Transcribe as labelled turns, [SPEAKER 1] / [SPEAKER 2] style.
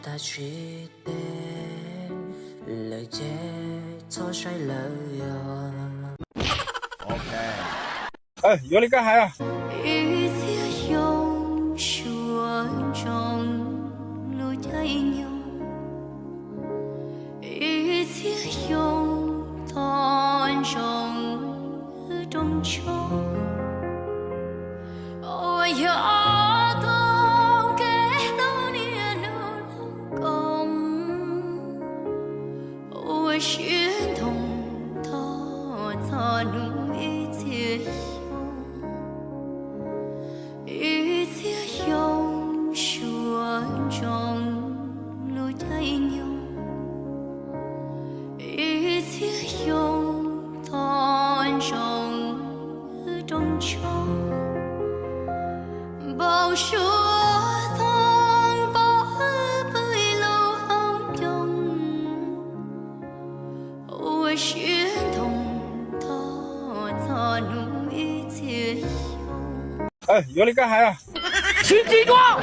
[SPEAKER 1] ta truy tê lời chê cho sai lời
[SPEAKER 2] OK。哎，有你干啥呀？
[SPEAKER 3] 雨天用说中路太牛，雨天用当中中秋，我要当给老年老公，我心痛到草路一切。雨天用说中路太牛，雨天用当中中秋，报说当报背路红中，我心痛到草路一切。
[SPEAKER 2] 哎，有你干啥呀？
[SPEAKER 4] 吃鸡爪。